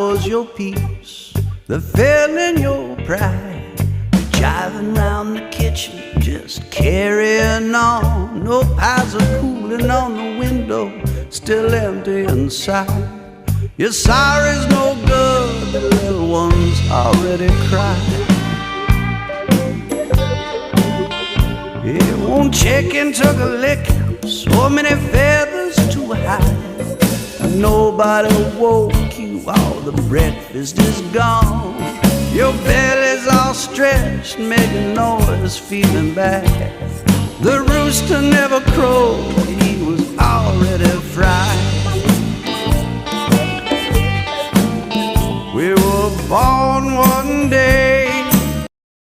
was your peace that fell in your pride? Jiving round the kitchen, just carrying on. No pies are cooling on the window, still empty inside. Your sorry's no good, the little one's already cried. It won't chicken took a lick, so many feathers to hide. And nobody woke you, all the breakfast is gone. Your belly's all stretched, making noise, feeling bad. The rooster never crowed, he was already fried. We were born one day